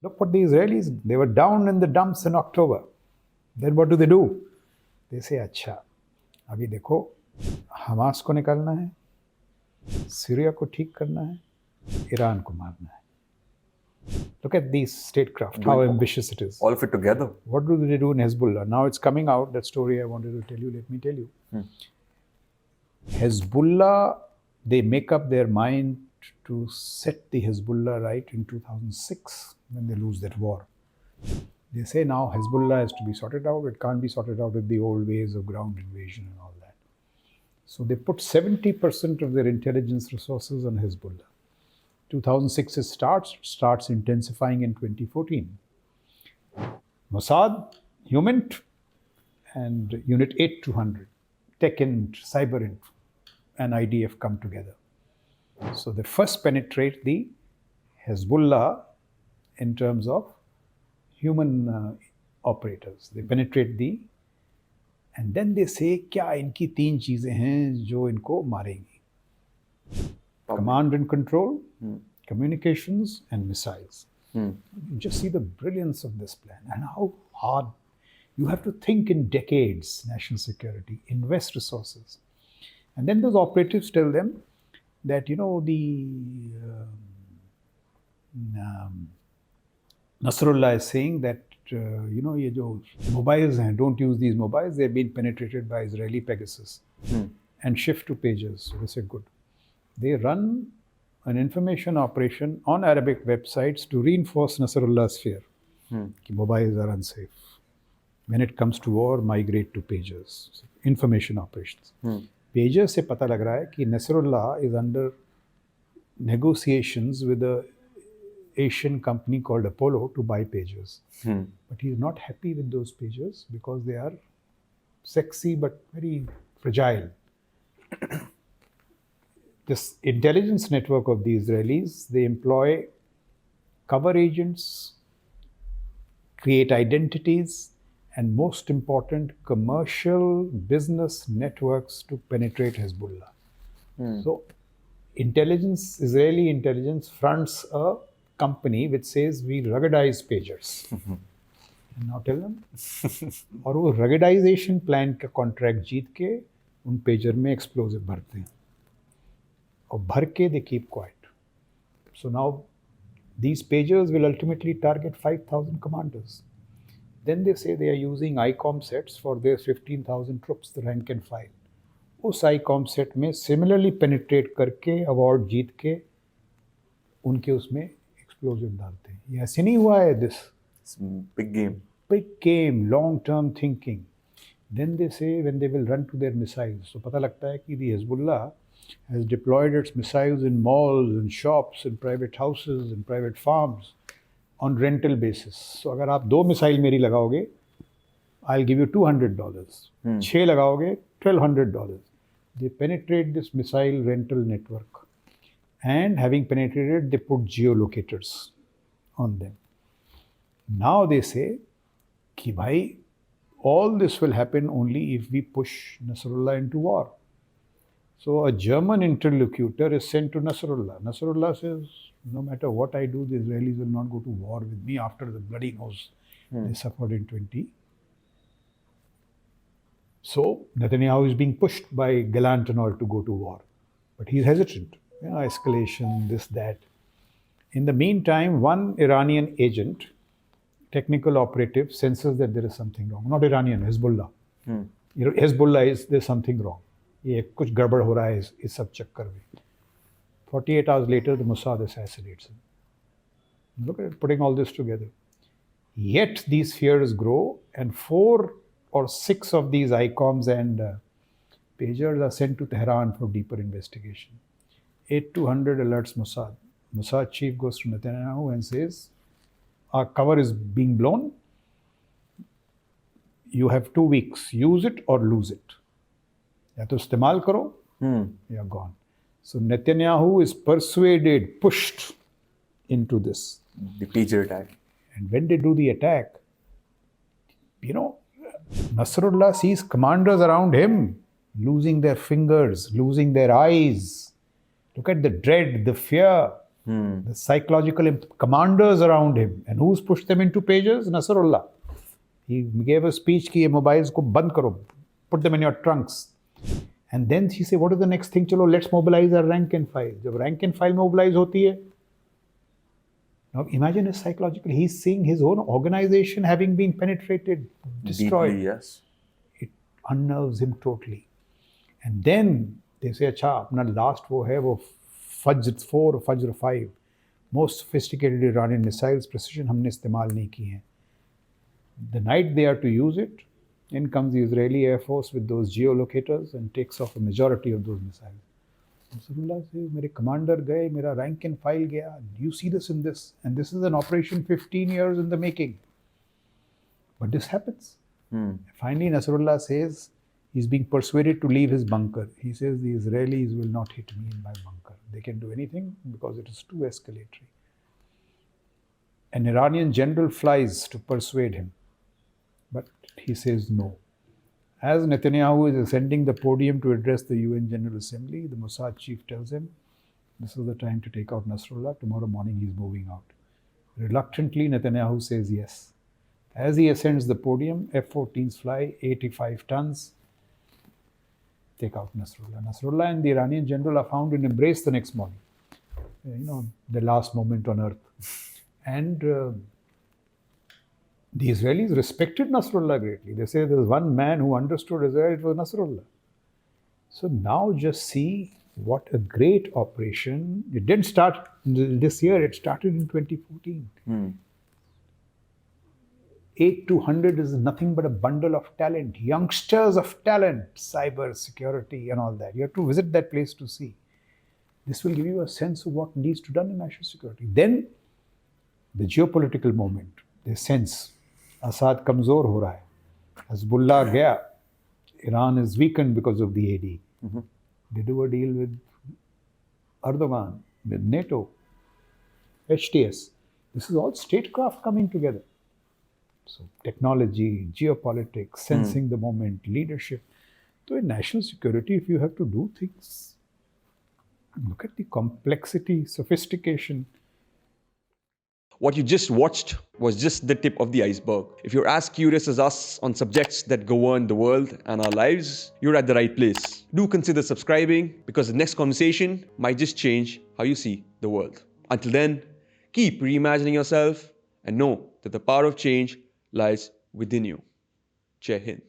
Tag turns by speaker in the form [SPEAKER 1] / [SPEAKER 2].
[SPEAKER 1] Look what the Israelis, they were down in the dumps in October. Then what do? They say, अच्छा, अभी देखो, Hamas को निकालना है, सीरिया को ठीक करना है, ईरान को मारना है. Look at these statecraft, how ambitious it is.
[SPEAKER 2] All of it together.
[SPEAKER 1] What do they do in Hezbollah? Now it's coming out, that story I wanted to tell you, let me tell you. Hezbollah, they make up their mind to set the Hezbollah right in 2006 when they lose that war. They say now Hezbollah has to be sorted out. It can't be sorted out with the old ways of ground invasion and all that. So they put 70% of their intelligence resources on Hezbollah. 2006 it starts intensifying in 2014. Mossad, HUMINT, and Unit 8200, Tech and Cyber and IDF come together. So they first penetrate the Hezbollah in terms of human operators. They penetrate and then they say, क्या इनकी 3 चीजें हैं जो इनको मारेंगी? Command and control, communications, and missiles. You just see the brilliance of this plan and how hard. You have to think in decades, national security, invest resources. And then those operatives tell them that, Nasrullah is saying that, ये जो mobiles हैं, don't use these mobiles, they've been penetrated by Israeli Pegasus and shift to pagers. So they said, good. They run an information operation on Arabic websites to reinforce Nasrullah's fear. कि mobiles are unsafe. When it comes to war, migrate to pagers. So, information operations. Pagers से पता लग रहा है कि Nasrullah is under negotiations with a Asian company called Apollo to buy pagers. But he is not happy with those pagers because they are sexy but very fragile. This intelligence network of the Israelis, they employ cover agents, create identities, and most important, commercial business networks to penetrate Hezbollah. So, Israeli intelligence fronts a company which says we ruggedize pagers. And now tell them. और वो ruggedization plan का contract जीत के उन pager में explosive भरते हैं. और भर के they keep quiet. So now these pagers will ultimately target 5,000 commanders. Then they say they are using ICOM sets for their 15,000 troops, the rank and file. उस ICOM set में similarly penetrate करके award जीत के उनके उसमें explosive डालते हैं. ये ऐसे नहीं हुआ है this.
[SPEAKER 2] It's big game.
[SPEAKER 1] Big game, long-term thinking. Then they say when they will run to their missiles. So पता लगता है कि the Hezbollah has deployed its missiles in malls, in shops, in private houses, in private farms on rental basis. So अगर आप 2 missile मेरी लगाओगे, I'll give you $200. 6 लगाओगे, $1,200. They penetrate this missile rental network. And having penetrated, they put geolocators on them. Now they say, कि भाई, all this will happen only if we push Nasrullah into war. So a German interlocutor is sent to Nasrullah. Nasrullah says, no matter what I do, the Israelis will not go to war with me after the bloody nose they suffered in 20. So Netanyahu is being pushed by Gallant and all to go to war. But he's hesitant. Escalation, this, that. In the meantime, one Iranian agent, technical operative, senses that there is something wrong. Not Iranian, Hezbollah. Hezbollah there's something wrong. ये कुछ गड़बड़ हो रहा है इस सब चक्कर में. 48 hours later, the Mossad assassinates him. Look at it, putting all this together. Yet these fears grow, and 4 or 6 of these ICOMs and pagers are sent to Tehran for deeper investigation. 8200 alerts Mossad. Mossad chief goes to Netanyahu and says, our cover is being blown. You have 2 weeks. Use it or lose it. या तो इस्तेमाल करो या gone. So Netanyahu is persuaded, pushed into this.
[SPEAKER 2] The pager attack.
[SPEAKER 1] And when they do the attack, Nasrullah sees commanders around him losing their fingers, losing their eyes. Look at the dread, the fear. The psychological commanders around him. And who's pushed them into pages? Nasrullah. He gave a speech कि ये mobiles को बंद करो, put them in your trunks. And then he said, what is the next thing? चलो, let's mobilize our rank and file. जब rank and file mobilize होती है, now imagine his psychological. He's seeing his own organization having been penetrated, destroyed.
[SPEAKER 2] Deeply, yes.
[SPEAKER 1] It unnerves him totally. And then they say, अच्छा, अपना last वो है वो Fajr 4 or Fajr 5. Most sophisticated Iranian missiles, precision हमने इस्तेमाल नहीं की हैं. The night they are to use it, in comes the Israeli Air Force with those geolocators and takes off a majority of those missiles. Nasrullah says, मेरे commander गए, मेरा rank and file गया. You see this in this. And this is an operation 15 years in the making. But this happens. Finally, Nasrullah says, he's being persuaded to leave his bunker. He says, the Israelis will not hit me in my bunker. They can do anything because it is too escalatory. An Iranian general flies to persuade him. But he says no. As Netanyahu is ascending the podium to address the UN General Assembly, the Mossad chief tells him, this is the time to take out Nasrullah. Tomorrow morning he's moving out. Reluctantly, Netanyahu says yes. As he ascends the podium, F-14s fly, 85 tons, take out Nasrullah. Nasrullah and the Iranian general are found in embrace the next morning. The last moment on earth. And the Israelis respected Nasrullah greatly. They say there's one man who understood Israel, it was Nasrullah. So now just see what a great operation. It didn't start this year, it started in 2014. 8 to 100 is nothing but a bundle of talent, youngsters of talent, cyber security and all that. You have to visit that place to see. This will give you a sense of what needs to be done in national security. Then the geopolitical moment, they sense Assad kamzor ho raha hai. Hezbollah gaya. Iran is weakened because of the AD. They do a deal with Erdogan, with NATO, HTS. This is all statecraft coming together. So technology, geopolitics, sensing the moment, leadership. So in national security, if you have to do things, look at the complexity, sophistication.
[SPEAKER 3] What you just watched was just the tip of the iceberg. If you're as curious as us on subjects that govern the world and our lives, you're at the right place. Do consider subscribing because the next conversation might just change how you see the world. Until then, keep reimagining yourself and know that the power of change lies within you. Jai Hind.